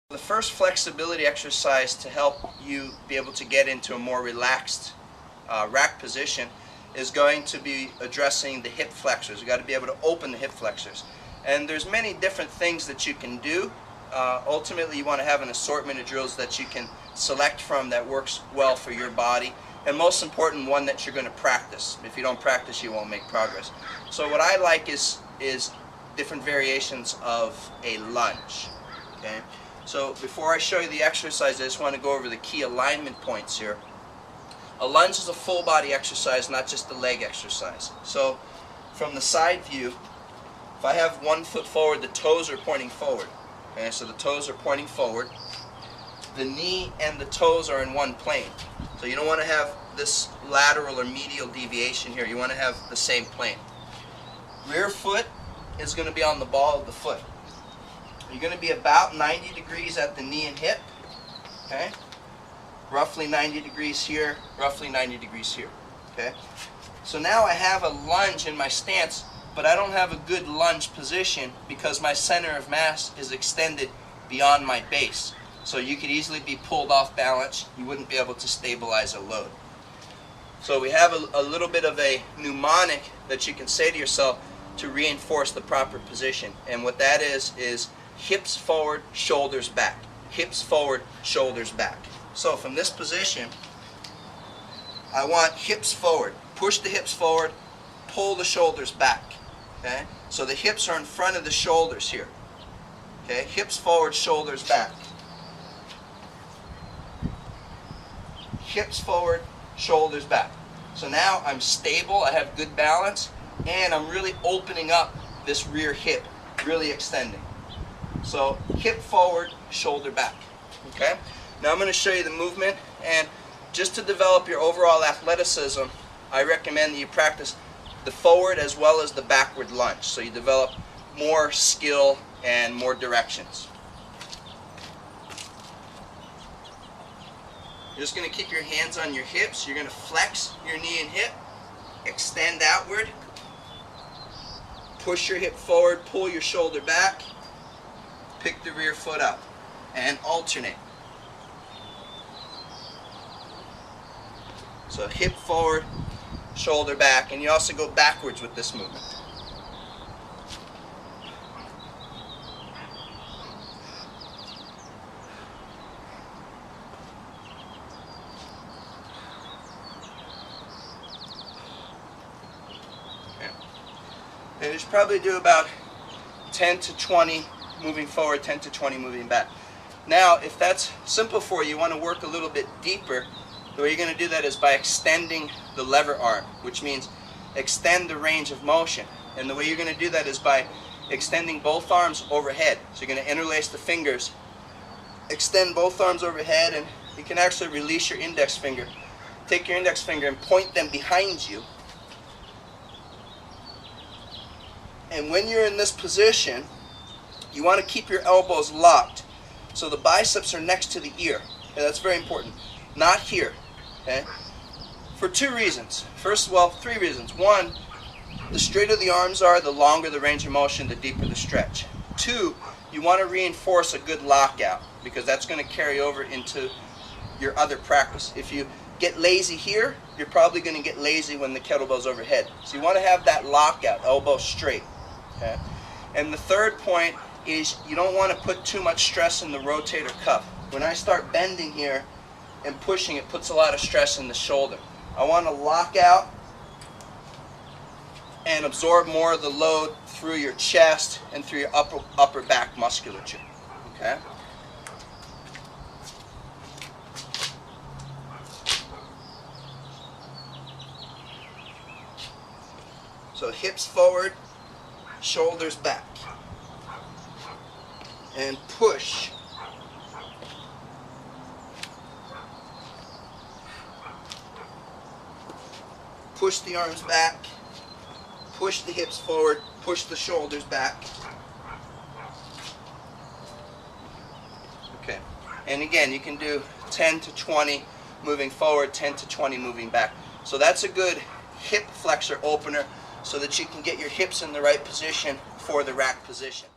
The first flexibility exercise to help you be able to get into a more relaxed rack position is going to be addressing the hip flexors. You've got to be able to open the hip flexors. And there's many different things that you can do. Ultimately, you want to have an assortment of drills that you can select from that works well for your body. And most important, one that you're going to practice. If you don't practice, you won't make progress. So what I like is different variations of a lunge. Okay? So before I show you the exercise, I just want to go over the key alignment points here. A lunge is a full body exercise, not just a leg exercise. So from the side view, if I have one foot forward, the toes are pointing forward. Okay, so the toes are pointing forward. The knee and the toes are in one plane. So you don't want to have this lateral or medial deviation here. You want to have the same plane. Rear foot is going to be on the ball of the foot. You're going to be about 90 degrees at the knee and hip. Okay? Roughly 90 degrees here, roughly 90 degrees here. Okay? So now I have a lunge in my stance, but I don't have a good lunge position because my center of mass is extended beyond my base. So you could easily be pulled off balance. You wouldn't be able to stabilize a load. So we have a little bit of a mnemonic that you can say to yourself to reinforce the proper position. And what that is hips forward, shoulders back. Hips forward, shoulders back. So from this position, I want hips forward. Push the hips forward, pull the shoulders back. Okay? So the hips are in front of the shoulders here. Okay? Hips forward, shoulders back. Hips forward, shoulders back. So now I'm stable, I have good balance, and I'm really opening up this rear hip, really extending. So hip forward, shoulder back. Okay? Now I'm going to show you the movement, and just to develop your overall athleticism, I recommend that you practice the forward as well as the backward lunge, so you develop more skill and more directions. You're just going to keep your hands on your hips. You're going to flex your knee and hip, extend outward, push your hip forward, pull your shoulder back, pick the rear foot up, and alternate. So hip forward, shoulder back, and you also go backwards with this movement. Okay. And you should probably do about 10 to 20 moving forward, 10 to 20 moving back. Now, if that's simple for you, you want to work a little bit deeper, the way you're going to do that is by extending the lever arm, which means extend the range of motion. And the way you're going to do that is by extending both arms overhead. So you're going to interlace the fingers, extend both arms overhead, and you can actually release your index finger. Take your index finger and point them behind you. And when you're in this position, you want to keep your elbows locked so the biceps are next to the ear. Okay, that's very important. Not here. Okay? For two reasons. First, well, three reasons. One, the straighter the arms are, the longer the range of motion, the deeper the stretch. Two, you want to reinforce a good lockout because that's going to carry over into your other practice. If you get lazy here, you're probably going to get lazy when the kettlebell's overhead. So you want to have that lockout, elbow straight. Okay? And the third point is you don't want to put too much stress in the rotator cuff. When I start bending here and pushing, it puts a lot of stress in the shoulder. I want to lock out and absorb more of the load through your chest and through your upper back musculature. Okay? So hips forward, shoulders back. And push. Push the arms back. Push the hips forward. Push the shoulders back. Okay. And again, you can do 10 to 20 moving forward, 10 to 20 moving back. So that's a good hip flexor opener so that you can get your hips in the right position for the rack position.